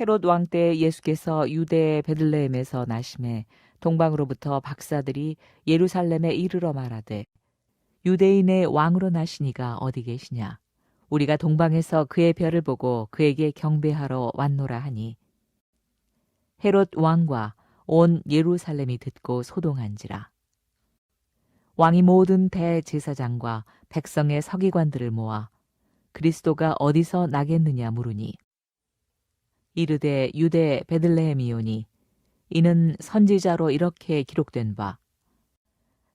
헤롯 왕 때 예수께서 유대 베들레헴에서 나심에 동방으로부터 박사들이 예루살렘에 이르러 말하되 유대인의 왕으로 나시니가 어디 계시냐? 우리가 동방에서 그의 별을 보고 그에게 경배하러 왔노라 하니 헤롯 왕과 온 예루살렘이 듣고 소동한지라. 왕이 모든 대제사장과 백성의 서기관들을 모아 그리스도가 어디서 나겠느냐 물으니 이르되 유대 베들레헴이오니 이는 선지자로 이렇게 기록된 바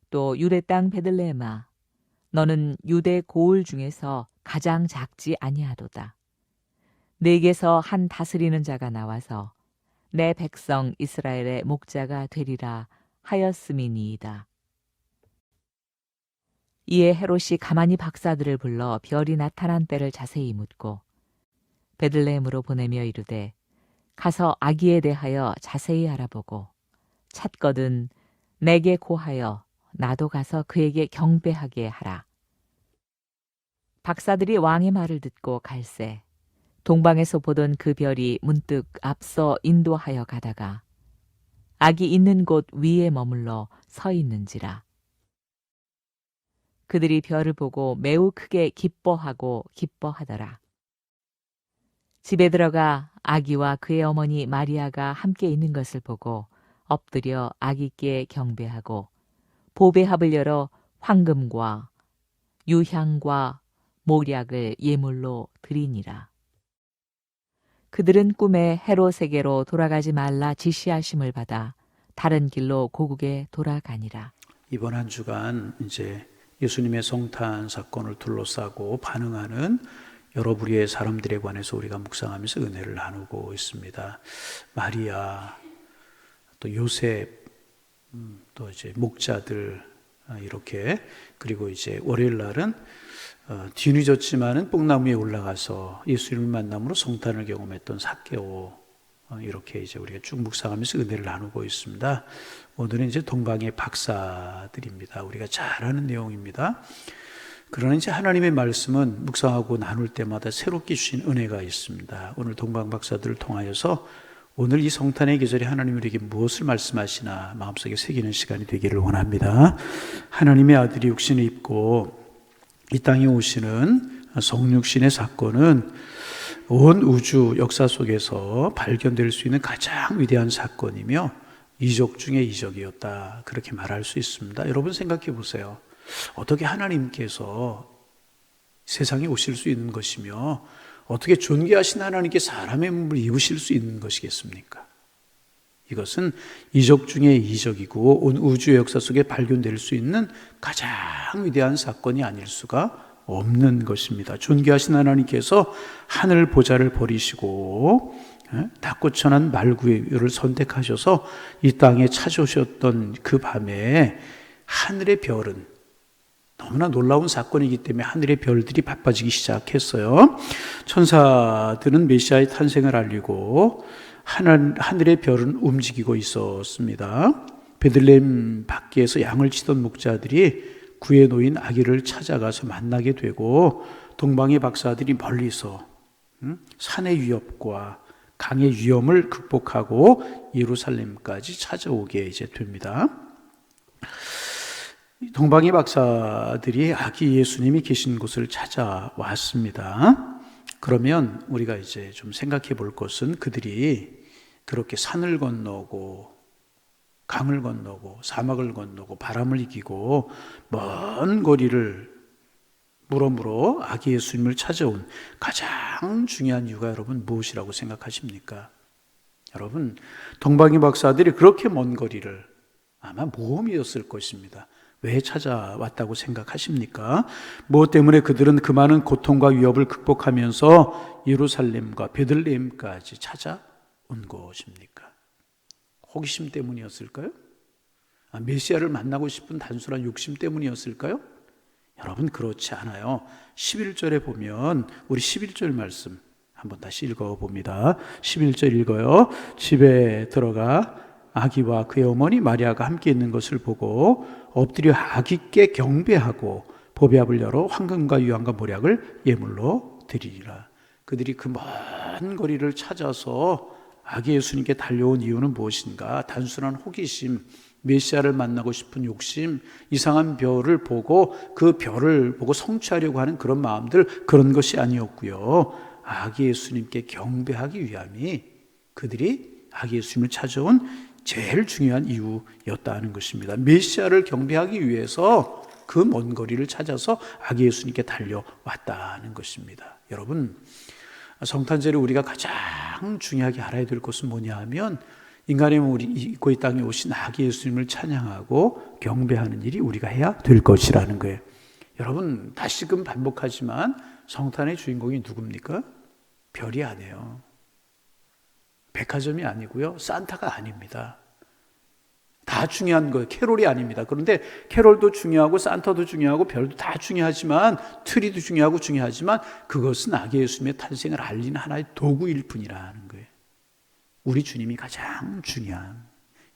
또 유대 땅 베들레헴아 너는 유대 고을 중에서 가장 작지 아니하도다. 네게서 한 다스리는 자가 나와서 내 백성 이스라엘의 목자가 되리라 하였음이니이다. 이에 헤롯이 가만히 박사들을 불러 별이 나타난 때를 자세히 묻고 베들레헴으로 보내며 이르되 가서 아기에 대하여 자세히 알아보고 찾거든 내게 고하여 나도 가서 그에게 경배하게 하라. 박사들이 왕의 말을 듣고 갈새 동방에서 보던 그 별이 문득 앞서 인도하여 가다가 아기 있는 곳 위에 머물러 서 있는지라. 그들이 별을 보고 매우 크게 기뻐하더라. 집에 들어가 아기와 그의 어머니 마리아가 함께 있는 것을 보고 엎드려 아기께 경배하고 보배합을 열어 황금과 유향과 몰약을 예물로 드리니라. 그들은 꿈에 헤롯에게로 돌아가지 말라 지시하심을 받아 다른 길로 고국에 돌아가니라. 이번 한 주간 이제 예수님의 성탄 사건을 둘러싸고 반응하는 여러 부류의 사람들에 관해서 우리가 묵상하면서 은혜를 나누고 있습니다. 마리아, 또 요셉, 또 이제 목자들 이렇게, 그리고 이제 월요일 날은 뒤늦었지만은 뽕나무 위에 올라가서 예수님을 만남으로 성탄을 경험했던 삭개오, 이렇게 이제 우리가 쭉 묵상하면서 은혜를 나누고 있습니다. 오늘은 이제 동방의 박사들입니다. 우리가 잘 아는 내용입니다. 그러나 이제 하나님의 말씀은 묵상하고 나눌 때마다 새롭게 주신 은혜가 있습니다. 오늘 동방 박사들을 통하여서 오늘 이 성탄의 계절에 하나님 우리에게 무엇을 말씀하시나 마음속에 새기는 시간이 되기를 원합니다. 하나님의 아들이 육신을 입고 이 땅에 오시는 성육신의 사건은 온 우주 역사 속에서 발견될 수 있는 가장 위대한 사건이며 이적 중에 이적이었다, 그렇게 말할 수 있습니다. 여러분 생각해 보세요. 어떻게 하나님께서 세상에 오실 수 있는 것이며 어떻게 존귀하신 하나님께 사람의 몸을 입으실 수 있는 것이겠습니까? 이것은 이적 중에 이적이고 온 우주의 역사 속에 발견될 수 있는 가장 위대한 사건이 아닐 수가 없는 것입니다. 존귀하신 하나님께서 하늘 보좌를 버리시고 닭고천한 말구를 선택하셔서 이 땅에 찾아오셨던 그 밤에 하늘의 별은 너무나 놀라운 사건이기 때문에 하늘의 별들이 바빠지기 시작했어요. 천사들은 메시아의 탄생을 알리고 하늘의 별은 움직이고 있었습니다. 베들레헴 밖에서 양을 치던 목자들이 구에 놓인 아기를 찾아가서 만나게 되고 동방의 박사들이 멀리서 산의 위협과 강의 위험을 극복하고 예루살렘까지 찾아오게 이제 됩니다. 동방의 박사들이 아기 예수님이 계신 곳을 찾아왔습니다. 그러면 우리가 이제 좀 생각해 볼 것은 그들이 그렇게 산을 건너고 강을 건너고 사막을 건너고 바람을 이기고 먼 거리를 물어물어 아기 예수님을 찾아온 가장 중요한 이유가 여러분 무엇이라고 생각하십니까? 여러분, 동방의 박사들이 그렇게 먼 거리를 아마 모험이었을 것입니다. 왜 찾아왔다고 생각하십니까? 무엇 때문에 그들은 그 많은 고통과 위협을 극복하면서 예루살렘과 베들레헴까지 찾아온 것입니까? 호기심 때문이었을까요? 메시아를 만나고 싶은 단순한 욕심 때문이었을까요? 여러분, 그렇지 않아요. 11절에 보면 우리 11절 말씀 한번 다시 읽어봅니다. 11절 읽어요. 집에 들어가 아기와 그의 어머니 마리아가 함께 있는 것을 보고 엎드려 아기께 경배하고 보배합을 열어 황금과 유황과 몰약을 예물로 드리리라. 그들이 그 먼 거리를 찾아서 아기 예수님께 달려온 이유는 무엇인가? 단순한 호기심, 메시아를 만나고 싶은 욕심, 이상한 별을 보고 그 별을 보고 성취하려고 하는 그런 마음들, 그런 것이 아니었고요. 아기 예수님께 경배하기 위함이 그들이 아기 예수님을 찾아온 제일 중요한 이유였다는 것입니다. 메시아를 경배하기 위해서 그 먼 거리를 찾아서 아기 예수님께 달려왔다는 것입니다. 여러분, 성탄절에 우리가 가장 중요하게 알아야 될 것은 뭐냐 하면 인간의 몸을 입고 이 땅에 오신 아기 예수님을 찬양하고 경배하는 일이 우리가 해야 될 것이라는 거예요. 여러분, 다시금 반복하지만 성탄의 주인공이 누굽니까? 별이 아니에요. 백화점이 아니고요. 산타가 아닙니다. 다 중요한 거예요. 캐롤이 아닙니다. 그런데 캐롤도 중요하고 산타도 중요하고 별도 다 중요하지만, 트리도 중요하지만 그것은 아기 예수님의 탄생을 알리는 하나의 도구일 뿐이라는 거예요. 우리 주님이 가장 중요한,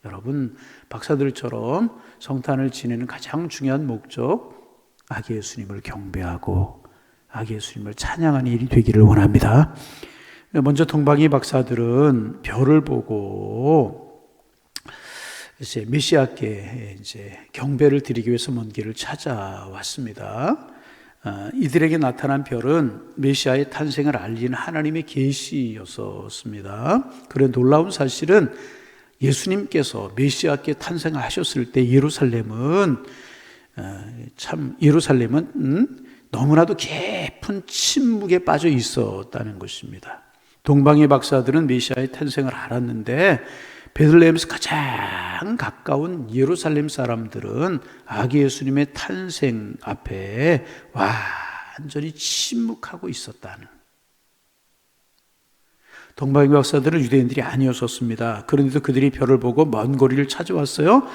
여러분, 박사들처럼 성탄을 지내는 가장 중요한 목적, 아기 예수님을 경배하고 아기 예수님을 찬양하는 일이 되기를 원합니다. 먼저 동방이 박사들은 별을 보고 이제 메시아께 이제 경배를 드리기 위해서 먼 길을 찾아왔습니다. 이들에게 나타난 별은 메시아의 탄생을 알리는 하나님의 계시였었습니다. 그런 놀라운 사실은 예수님께서 메시아께 탄생하셨을 때 예루살렘은 너무나도 깊은 침묵에 빠져 있었다는 것입니다. 동방의 박사들은 메시아의 탄생을 알았는데 베들레헴에서 가장 가까운 예루살렘 사람들은 아기 예수님의 탄생 앞에 완전히 침묵하고 있었다는. 동방의 박사들은 유대인들이 아니었었습니다. 그런데도 그들이 별을 보고 먼 거리를 찾아왔어요.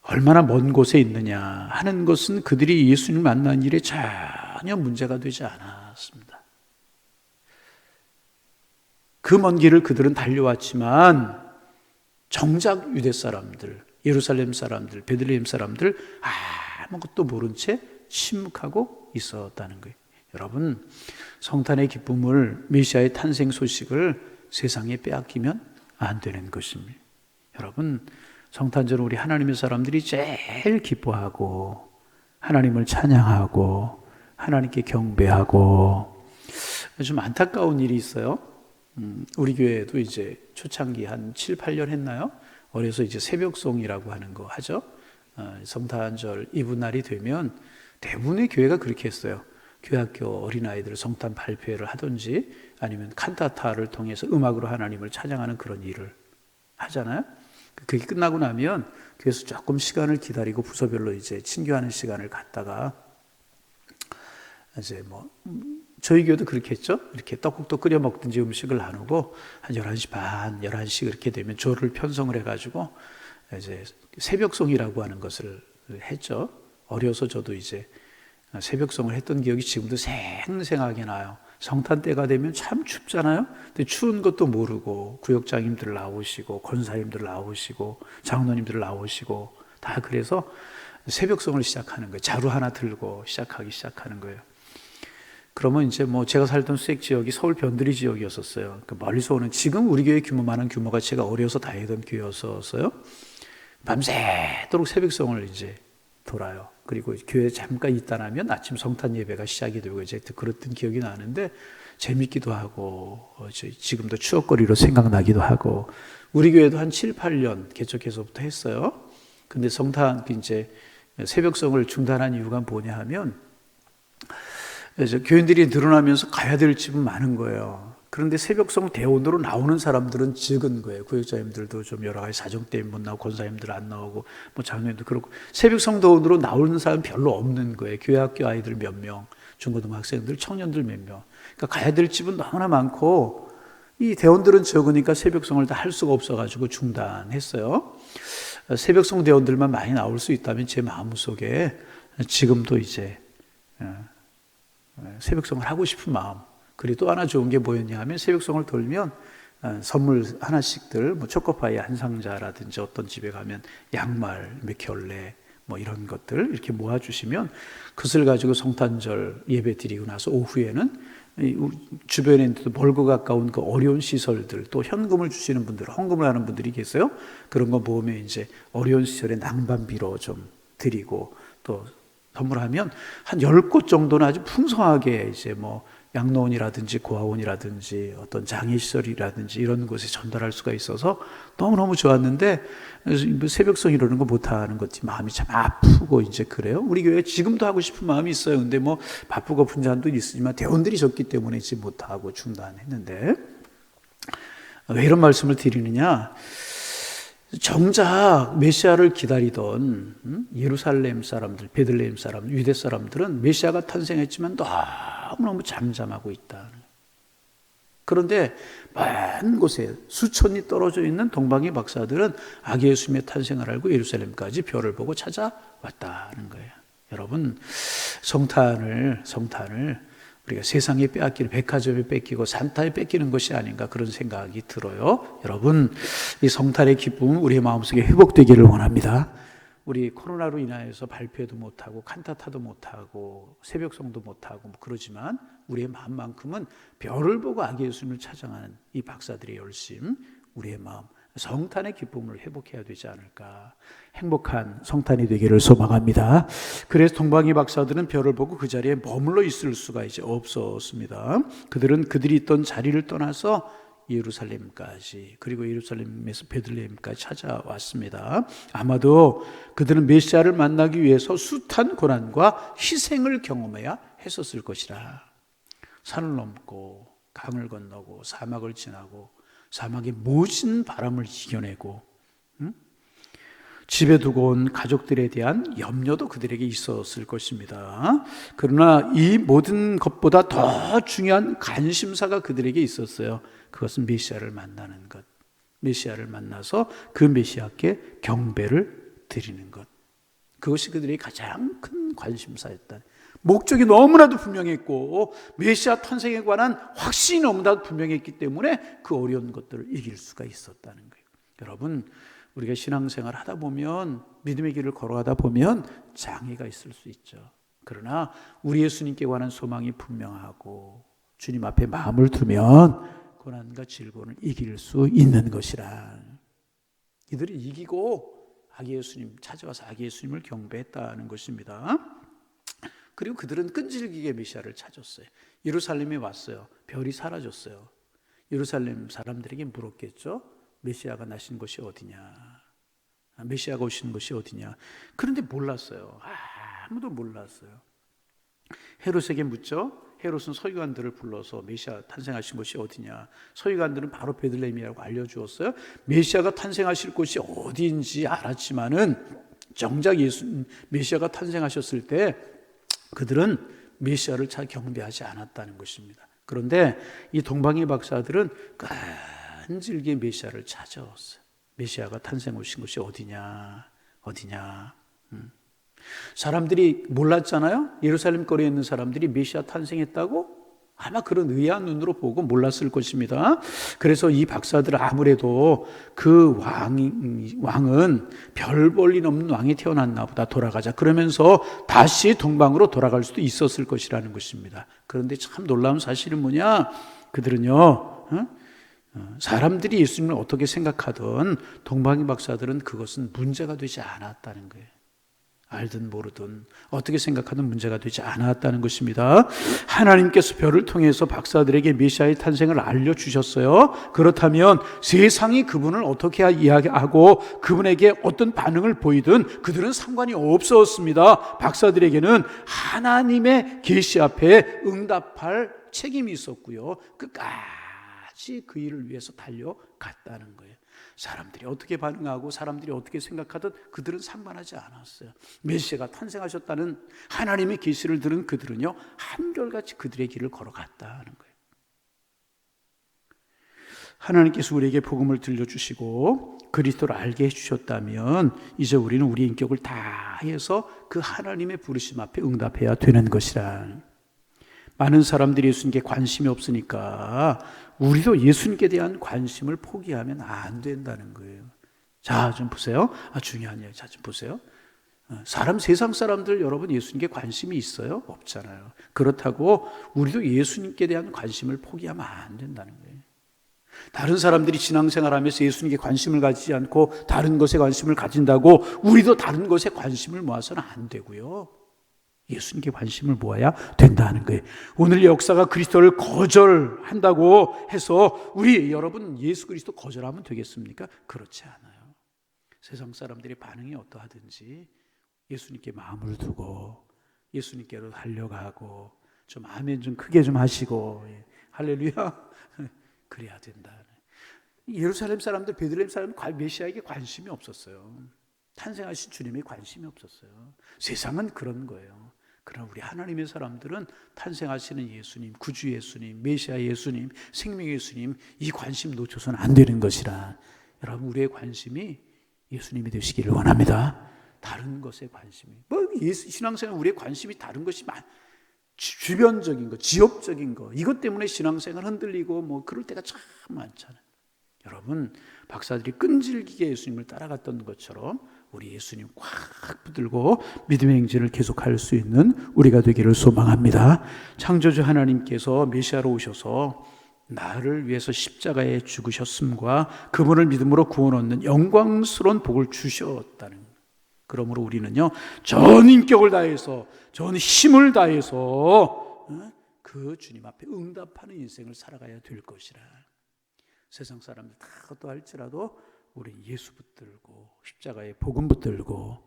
얼마나 먼 곳에 있느냐 하는 것은 그들이 예수님을 만난 일에 전혀 문제가 되지 않았습니다. 그 먼 길을 그들은 달려왔지만 정작 유대 사람들, 예루살렘 사람들, 베들레헴 사람들 아무것도 모른 채 침묵하고 있었다는 거예요. 여러분, 성탄의 기쁨을, 메시아의 탄생 소식을 세상에 빼앗기면 안 되는 것입니다. 여러분, 성탄절은 우리 하나님의 사람들이 제일 기뻐하고 하나님을 찬양하고 하나님께 경배하고, 좀 안타까운 일이 있어요. 우리 교회에도 이제 초창기 한 7, 8년 했나요? 어려서 이제 새벽송이라고 하는 거 하죠. 성탄절 이브날이 되면 대부분의 교회가 그렇게 했어요. 교회학교 어린아이들 성탄 발표회를 하든지 아니면 칸타타를 통해서 음악으로 하나님을 찬양하는 그런 일을 하잖아요. 그게 끝나고 나면 교회에서 조금 시간을 기다리고 부서별로 이제 친교하는 시간을 갖다가 이제 저희 교회도 그렇게 했죠. 이렇게 떡국도 끓여 먹든지 음식을 나누고 한 11시 반, 11시 그렇게 되면 조를 편성을 해가지고 이제 새벽송이라고 하는 것을 했죠. 어려서 저도 이제 새벽송을 했던 기억이 지금도 생생하게 나요. 성탄 때가 되면 참 춥잖아요. 근데 추운 것도 모르고 구역장님들 나오시고 권사님들 나오시고 장로님들 나오시고 다 그래서 새벽송을 시작하는 거예요. 자루 하나 들고 시작하는 거예요. 그러면 이제 제가 살던 수액 지역이 서울 변두리 지역이었었어요. 멀리서 오는, 지금 우리 교회 규모만한 규모가 제가 어려서 다니던 교회였었어요. 밤새도록 새벽송을 이제 돌아요. 그리고 교회에 잠깐 있다 나면 아침 성탄 예배가 시작이 되고 이제 그랬던 기억이 나는데 재밌기도 하고 지금도 추억거리로 생각나기도 하고, 우리 교회도 한 7, 8년 개척해서부터 했어요. 근데 성탄 이제 새벽송을 중단한 이유가 뭐냐 하면 교인들이 늘어나면서 가야 될 집은 많은 거예요. 그런데 새벽송 대원으로 나오는 사람들은 적은 거예요. 구역자님들도 좀 여러 가지 사정 때문에 못 나오고 권사님들 안 나오고 장로님도 그렇고 새벽송 대원으로 나오는 사람 별로 없는 거예요. 교회학교 아이들 몇 명, 중고등학생들, 청년들 몇 명. 그러니까 가야 될 집은 너무나 많고 이 대원들은 적으니까 새벽송을 다 할 수가 없어가지고 중단했어요. 새벽송 대원들만 많이 나올 수 있다면 제 마음속에 지금도 이제 새벽송을 하고 싶은 마음. 그리고 또 하나 좋은 게 뭐였냐 하면 새벽송을 돌면 선물 하나씩들, 초코파이 한 상자라든지 어떤 집에 가면 양말 몇 켤레 이런 것들 이렇게 모아주시면 그것을 가지고 성탄절 예배 드리고 나서 오후에는 주변에 있는 멀고 가까운 그 어려운 시설들, 또 현금을 주시는 분들, 헌금을 하는 분들이 계세요. 그런 거 모으면 이제 어려운 시설에 낭반비로 좀 드리고, 또 선물하면 한 10곳 정도는 아주 풍성하게 이제 뭐 양로원이라든지 고아원이라든지 어떤 장애시설이라든지 이런 곳에 전달할 수가 있어서 너무너무 좋았는데, 새벽성 이러는 거 못하는 것이 마음이 참 아프고 이제 그래요. 우리 교회 지금도 하고 싶은 마음이 있어요. 근데 뭐 바쁘고 분잔도 있으지만 대원들이 적기 때문에 이제 못하고 중단했는데, 왜 이런 말씀을 드리느냐, 정작 메시아를 기다리던 예루살렘 사람들, 베들레헴 사람들, 유대 사람들은 메시아가 탄생했지만 너무너무 잠잠하고 있다. 그런데 먼 곳에 수천리 떨어져 있는 동방의 박사들은 아기 예수님의 탄생을 알고 예루살렘까지 별을 보고 찾아왔다는 거예요. 여러분, 성탄을 우리가 세상에 빼앗기는, 백화점에 뺏기고 산타에 뺏기는 것이 아닌가, 그런 생각이 들어요. 여러분, 이 성탄의 기쁨은 우리의 마음속에 회복되기를 원합니다. 우리 코로나로 인하여서 발표도 못하고 칸타타도 못하고 새벽성도 못하고 뭐 그러지만 우리의 마음만큼은 별을 보고 아기 예수님을 찾아가는 이 박사들의 열심, 우리의 마음, 성탄의 기쁨을 회복해야 되지 않을까. 행복한 성탄이 되기를 소망합니다. 그래서 동방의 박사들은 별을 보고 그 자리에 머물러 있을 수가 이제 없었습니다. 그들은 그들이 있던 자리를 떠나서 예루살렘까지, 그리고 예루살렘에서 베들레헴까지 찾아왔습니다. 아마도 그들은 메시아를 만나기 위해서 숱한 고난과 희생을 경험해야 했었을 것이라. 산을 넘고 강을 건너고 사막을 지나고 사막의 모진 바람을 이겨내고, 집에 두고 온 가족들에 대한 염려도 그들에게 있었을 것입니다. 그러나 이 모든 것보다 더 중요한 관심사가 그들에게 있었어요. 그것은 메시아를 만나는 것, 메시아를 만나서 그 메시아께 경배를 드리는 것, 그것이 그들의 가장 큰 관심사였다. 목적이 너무나도 분명했고 메시아 탄생에 관한 확신이 너무나도 분명했기 때문에 그 어려운 것들을 이길 수가 있었다는 거예요. 여러분, 우리가 신앙생활 하다 보면, 믿음의 길을 걸어가다 보면 장애가 있을 수 있죠. 그러나 우리 예수님께 관한 소망이 분명하고 주님 앞에 마음을 두면 고난과 질고를 이길 수 있는 것이라. 이들이 이기고 아기 예수님 찾아와서 아기 예수님을 경배했다는 것입니다. 그리고 그들은 끈질기게 메시아를 찾았어요. 예루살렘에 왔어요. 별이 사라졌어요. 예루살렘 사람들에게 물었겠죠. 메시아가 나신 곳이 어디냐, 메시아가 오시는 곳이 어디냐. 그런데 몰랐어요. 아무도 몰랐어요. 헤롯에게 묻죠. 헤롯은 서기관들을 불러서 메시아 탄생하신 곳이 어디냐. 서기관들은 바로 베들레헴이라고 알려주었어요. 메시아가 탄생하실 곳이 어디인지 알았지만은 정작 메시아가 탄생하셨을 때 그들은 메시아를 잘 경배하지 않았다는 것입니다. 그런데 이 동방의 박사들은 끈질기게 메시아를 찾아왔어요. 메시아가 탄생 오신 곳이 어디냐. 사람들이 몰랐잖아요. 예루살렘 거리에 있는 사람들이 메시아 탄생했다고 아마 그런 의아한 눈으로 보고 몰랐을 것입니다. 그래서 이 박사들 아무래도 그 왕은 별 볼 일 없는 왕이 태어났나 보다, 돌아가자. 그러면서 다시 동방으로 돌아갈 수도 있었을 것이라는 것입니다. 그런데 참 놀라운 사실은 뭐냐, 그들은요, 사람들이 예수님을 어떻게 생각하든 동방의 박사들은 그것은 문제가 되지 않았다는 거예요. 알든 모르든 어떻게 생각하든 문제가 되지 않았다는 것입니다. 하나님께서 별을 통해서 박사들에게 메시아의 탄생을 알려주셨어요. 그렇다면 세상이 그분을 어떻게 이야기하고 그분에게 어떤 반응을 보이든 그들은 상관이 없었습니다. 박사들에게는 하나님의 계시 앞에 응답할 책임이 있었고요, 끝까지 그 일을 위해서 달려갔다는 거예요. 사람들이 어떻게 반응하고 사람들이 어떻게 생각하든 그들은 상관하지 않았어요. 메시아가 탄생하셨다는 하나님의 계시를 들은 그들은요, 한결같이 그들의 길을 걸어갔다는 거예요. 하나님께서 우리에게 복음을 들려주시고 그리스도를 알게 해주셨다면 이제 우리는 우리 인격을 다해서 그 하나님의 부르심 앞에 응답해야 되는 것이라. 많은 사람들이 예수님께 관심이 없으니까 우리도 예수님께 대한 관심을 포기하면 안 된다는 거예요. 자, 좀 보세요. 중요한 얘기. 자, 좀 보세요. 세상 사람들 여러분 예수님께 관심이 있어요? 없잖아요. 그렇다고 우리도 예수님께 대한 관심을 포기하면 안 된다는 거예요. 다른 사람들이 신앙생활하면서 예수님께 관심을 가지지 않고 다른 것에 관심을 가진다고 우리도 다른 것에 관심을 모아서는 안 되고요. 예수님께 관심을 모아야 된다는 거예요. 오늘 역사가 그리스도를 거절한다고 해서 우리 여러분 예수 그리스도 거절하면 되겠습니까? 그렇지 않아요. 세상 사람들의 반응이 어떠하든지 예수님께 마음을 두고 예수님께로 달려가고 좀 아멘 좀 크게 좀 하시고 할렐루야 그래야 된다. 예루살렘 사람들, 베들레헴 사람들 메시아에게 관심이 없었어요. 탄생하신 주님에 관심이 없었어요. 세상은 그런 거예요. 그러나 우리 하나님의 사람들은 탄생하시는 예수님, 구주 예수님, 메시아 예수님, 생명 예수님 이 관심 놓쳐서는 안 되는 것이라. 여러분 우리의 관심이 예수님이 되시기를 원합니다. 다른 것에 관심이 신앙생활 우리의 관심이 다른 것이 주변적인 거, 지역적인 거 이것 때문에 신앙생활 흔들리고 그럴 때가 참 많잖아요. 여러분 박사들이 끈질기게 예수님을 따라갔던 것처럼 우리 예수님 꽉 붙들고 믿음의 행진을 계속할 수 있는 우리가 되기를 소망합니다. 창조주 하나님께서 메시아로 오셔서 나를 위해서 십자가에 죽으셨음과 그분을 믿음으로 구원 얻는 영광스러운 복을 주셨다는 거예요. 그러므로 우리는요 전 인격을 다해서 전 힘을 다해서 그 주님 앞에 응답하는 인생을 살아가야 될 것이라. 세상 사람들 다 어떠할지라도 우리 예수 붙들고 십자가에 복음 붙들고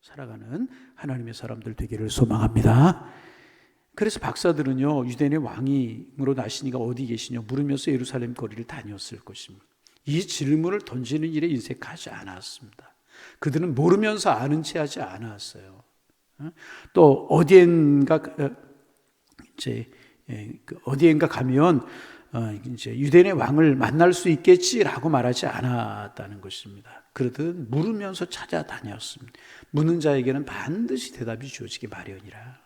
살아가는 하나님의 사람들 되기를 소망합니다. 그래서 박사들은요 유대인의 왕으로 나시니가 어디 계시냐 물으면서 예루살렘 거리를 다녔을 것입니다. 이 질문을 던지는 일에 인색하지 않았습니다. 그들은 모르면서 아는 체 하지 않았어요. 또 어디엔가 가면 이제 유대인의 왕을 만날 수 있겠지라고 말하지 않았다는 것입니다. 그러듯 물으면서 찾아다녔습니다. 묻는 자에게는 반드시 대답이 주어지기 마련이라.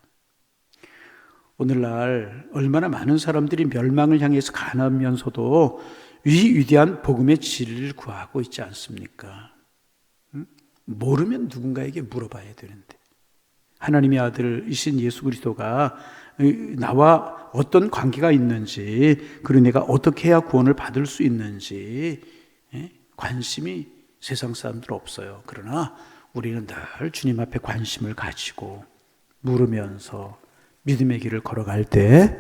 오늘날 얼마나 많은 사람들이 멸망을 향해서 가면서도 위대한 복음의 진리를 구하고 있지 않습니까? 모르면 누군가에게 물어봐야 되는데 하나님의 아들이신 예수 그리스도가 나와 어떤 관계가 있는지 그리고 내가 어떻게 해야 구원을 받을 수 있는지 관심이 세상 사람들 없어요. 그러나 우리는 늘 주님 앞에 관심을 가지고 물으면서 믿음의 길을 걸어갈 때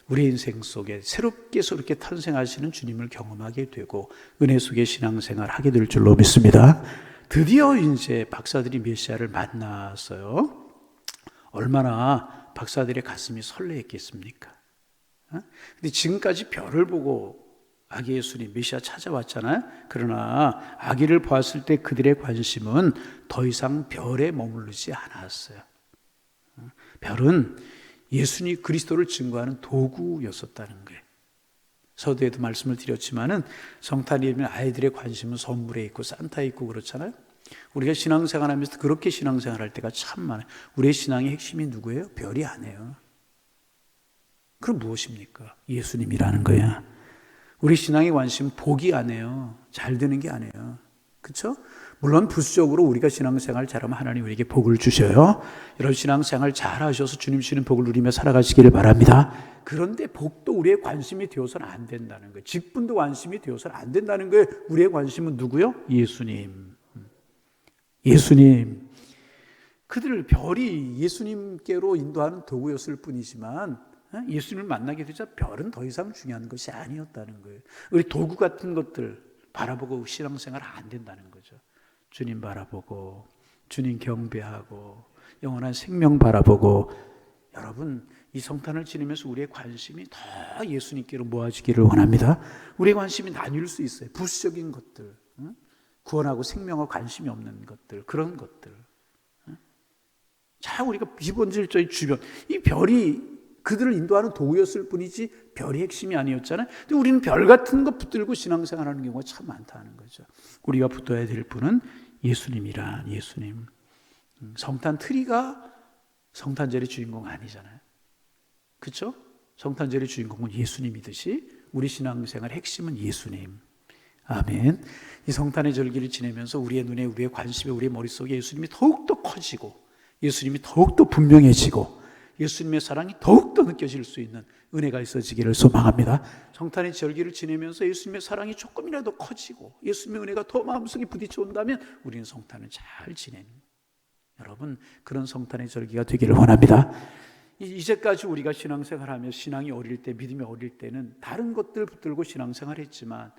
우리 인생 속에 새롭게 탄생하시는 주님을 경험하게 되고 은혜 속의 신앙생활 하게 될 줄로 믿습니다. 드디어 이제 박사들이 메시아를 만났어요. 얼마나 박사들의 가슴이 설레했겠습니까? 근데 지금까지 별을 보고 아기 예수님 메시아 찾아왔잖아요. 그러나 아기를 보았을 때 그들의 관심은 더 이상 별에 머무르지 않았어요. 별은 예수님 그리스도를 증거하는 도구였었다는 거예요. 서두에도 말씀을 드렸지만은 성탄이면 아이들의 관심은 선물에 있고 산타에 있고 그렇잖아요. 우리가 신앙생활하면서 그렇게 신앙생활할 때가 참 많아요. 우리의 신앙의 핵심이 누구예요? 별이 아니에요. 그럼 무엇입니까? 예수님이라는 거야. 우리 신앙의 관심은 복이 아니에요. 잘 되는 게 아니에요. 그렇죠? 물론 부수적으로 우리가 신앙생활 잘하면 하나님 우리에게 복을 주셔요. 여러분 신앙생활 잘하셔서 주님 주시는 복을 누리며 살아가시기를 바랍니다. 그런데 복도 우리의 관심이 되어서는 안 된다는 거예요. 직분도 관심이 되어서는 안 된다는 거예요. 우리의 관심은 누구요? 예수님. 예수님. 그들 별이 예수님께로 인도하는 도구였을 뿐이지만 예수님을 만나게 되자 별은 더 이상 중요한 것이 아니었다는 거예요. 우리 도구 같은 것들 바라보고 신앙생활 안 된다는 거죠. 주님 바라보고 주님 경배하고 영원한 생명 바라보고 여러분 이 성탄을 지내면서 우리의 관심이 더 예수님께로 모아지기를 원합니다. 우리의 관심이 나뉠 수 있어요. 부수적인 것들, 구원하고 생명과 관심이 없는 것들, 그런 것들. 자, 우리가 기본질적인 주변, 이 별이 그들을 인도하는 도구였을 뿐이지 별이 핵심이 아니었잖아요. 근데 우리는 별 같은 거 붙들고 신앙생활하는 경우가 참 많다는 거죠. 우리가 붙어야 될 분은 예수님이란 예수님. 성탄 트리가 성탄절의 주인공 아니잖아요. 그렇죠? 성탄절의 주인공은 예수님이듯이 우리 신앙생활의 핵심은 예수님. 아멘. 이 성탄의 절기를 지내면서 우리의 눈에, 우리의 관심에, 우리의 머릿속에 예수님이 더욱더 커지고 예수님이 더욱더 분명해지고 예수님의 사랑이 더욱더 느껴질 수 있는 은혜가 있어지기를 소망합니다. 성탄의 절기를 지내면서 예수님의 사랑이 조금이라도 커지고 예수님의 은혜가 더 마음속에 부딪혀 온다면 우리는 성탄을 잘 지내는, 여러분, 그런 성탄의 절기가 되기를 원합니다. 이제까지 우리가 신앙생활하며 신앙이 어릴 때, 믿음이 어릴 때는 다른 것들 붙들고 신앙생활했지만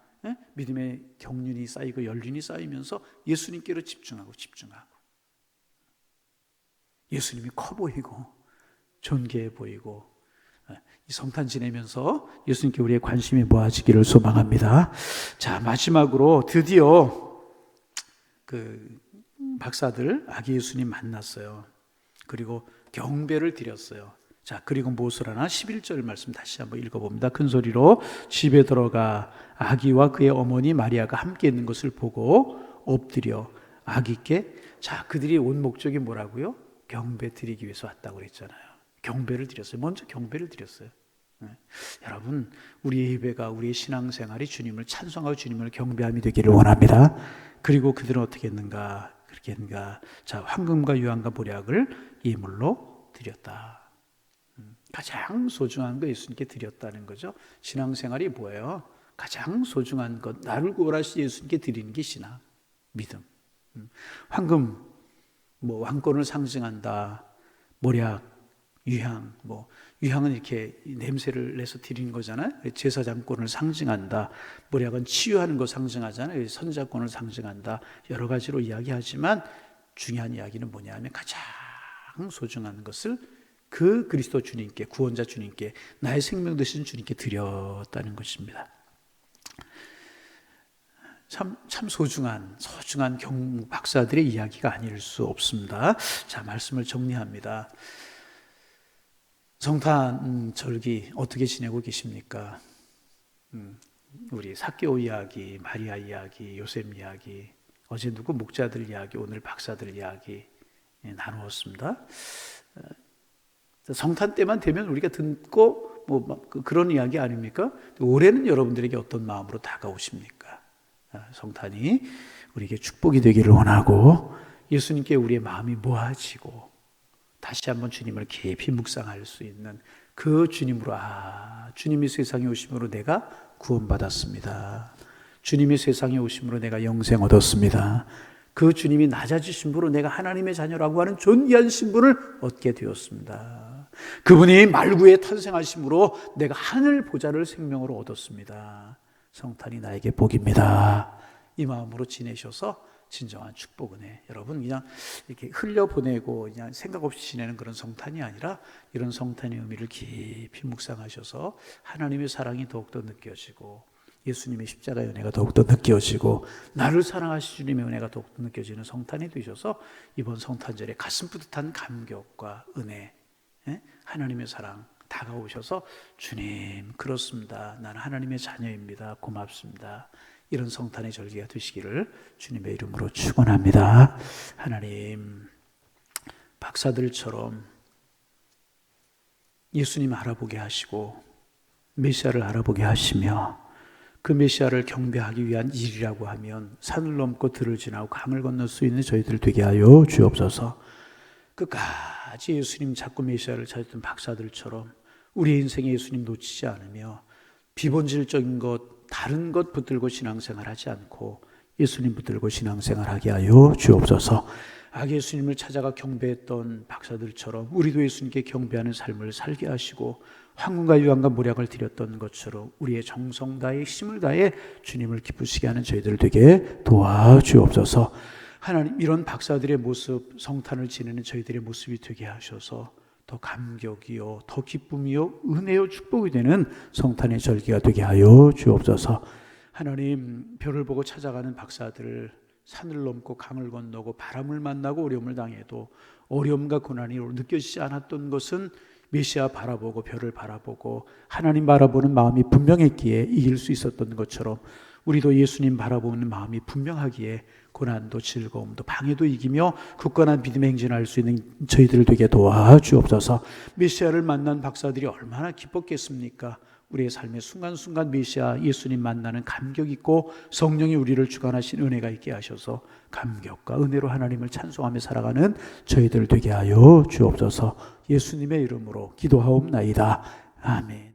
믿음의 경륜이 쌓이고 연륜이 쌓이면서 예수님께로 집중하고 예수님이 커 보이고 존귀해 보이고, 이 성탄 지내면서 예수님께 우리의 관심이 모아지기를 소망합니다. 자, 마지막으로 드디어 그 박사들 아기 예수님 만났어요. 그리고 경배를 드렸어요. 자, 그리고 무엇을 하나? 11절 말씀 다시 한번 읽어봅니다. 큰 소리로 집에 들어가 아기와 그의 어머니 마리아가 함께 있는 것을 보고 엎드려 아기께, 자, 그들이 온 목적이 뭐라고요? 경배 드리기 위해서 왔다고 그랬잖아요. 경배를 드렸어요. 먼저 경배를 드렸어요. 여러분, 우리의 예배가, 우리의 신앙생활이 주님을 찬송하고 주님을 경배함이 되기를 원합니다. 그리고 그들은 어떻게 했는가? 그렇게 했는가? 자, 황금과 유황과 보약을 예물로 드렸다. 가장 소중한 거 예수님께 드렸다는 거죠. 신앙생활이 뭐예요? 가장 소중한 것, 나를 구원하신 예수님께 드리는 게 신앙, 믿음. 황금, 왕권을 상징한다. 보약, 유향, 유향은 이렇게 냄새를 내서 드리는 거잖아요. 제사장권을 상징한다. 보약은 치유하는 거 상징하잖아요. 선자권을 상징한다. 여러 가지로 이야기하지만 중요한 이야기는 뭐냐면 가장 소중한 것을 그 그리스도 주님께, 구원자 주님께, 나의 생명 되신 주님께 드렸다는 것입니다. 참 소중한 박사들의 이야기가 아닐 수 없습니다. 자, 말씀을 정리합니다. 성탄 절기 어떻게 지내고 계십니까? 우리 삭개오 이야기, 마리아 이야기, 요셉 이야기, 어제 누구 목자들 이야기, 오늘 박사들 이야기 나누었습니다. 성탄 때만 되면 우리가 듣고 그런 이야기 아닙니까? 올해는 여러분들에게 어떤 마음으로 다가오십니까? 성탄이 우리에게 축복이 되기를 원하고 예수님께 우리의 마음이 모아지고 다시 한번 주님을 깊이 묵상할 수 있는 그 주님으로, 주님이 세상에 오심으로 내가 구원받았습니다. 주님이 세상에 오심으로 내가 영생 얻었습니다. 그 주님이 낮아지심으로 내가 하나님의 자녀라고 하는 존귀한 신분을 얻게 되었습니다. 그분이 말구에 탄생하심으로 내가 하늘 보좌를 생명으로 얻었습니다. 성탄이 나에게 복입니다. 이 마음으로 지내셔서 진정한 축복 은혜, 여러분 그냥 이렇게 흘려보내고 그냥 생각 없이 지내는 그런 성탄이 아니라 이런 성탄의 의미를 깊이 묵상하셔서 하나님의 사랑이 더욱더 느껴지고 예수님의 십자가의 은혜가 더욱더 느껴지고 나를 사랑하신 주님의 은혜가 더욱더 느껴지는 성탄이 되셔서 이번 성탄절에 가슴 뿌듯한 감격과 은혜, 하나님의 사랑 다가오셔서 주님 그렇습니다. 나는 하나님의 자녀입니다. 고맙습니다. 이런 성탄의 절기가 되시기를 주님의 이름으로 축원합니다. 하나님, 박사들처럼 예수님 알아보게 하시고 메시아를 알아보게 하시며 그 메시아를 경배하기 위한 일이라고 하면 산을 넘고 들을 지나고 강을 건널 수 있는 저희들 되게 하여 주옵소서. 끝까지 예수님 찾고 메시아를 찾았던 박사들처럼 우리의 인생에 예수님 놓치지 않으며 비본질적인 것, 다른 것 붙들고 신앙생활하지 않고 예수님 붙들고 신앙생활하게 하여 주옵소서. 아기 예수님을 찾아가 경배했던 박사들처럼 우리도 예수님께 경배하는 삶을 살게 하시고 황금과 유황과 모략을 드렸던 것처럼 우리의 정성 다해 힘을 다해 주님을 기쁘시게 하는 저희들 되게 도와주옵소서. 하나님, 이런 박사들의 모습, 성탄을 지내는 저희들의 모습이 되게 하셔서 더 감격이요, 더 기쁨이요, 은혜요, 축복이 되는 성탄의 절기가 되게 하여 주옵소서. 하나님, 별을 보고 찾아가는 박사들을 산을 넘고 강을 건너고 바람을 만나고 어려움을 당해도 어려움과 고난이 느껴지지 않았던 것은 메시아 바라보고 별을 바라보고 하나님 바라보는 마음이 분명했기에 이길 수 있었던 것처럼 우리도 예수님 바라보는 마음이 분명하기에 고난도 즐거움도 방해도 이기며 굳건한 믿음의 행진할 수 있는 저희들을 되게 도와주옵소서. 메시아를 만난 박사들이 얼마나 기뻤겠습니까? 우리의 삶의 순간순간 메시아 예수님 만나는 감격 있고 성령이 우리를 주관하신 은혜가 있게 하셔서 감격과 은혜로 하나님을 찬송하며 살아가는 저희들 되게 하여 주옵소서. 예수님의 이름으로 기도하옵나이다. 아멘.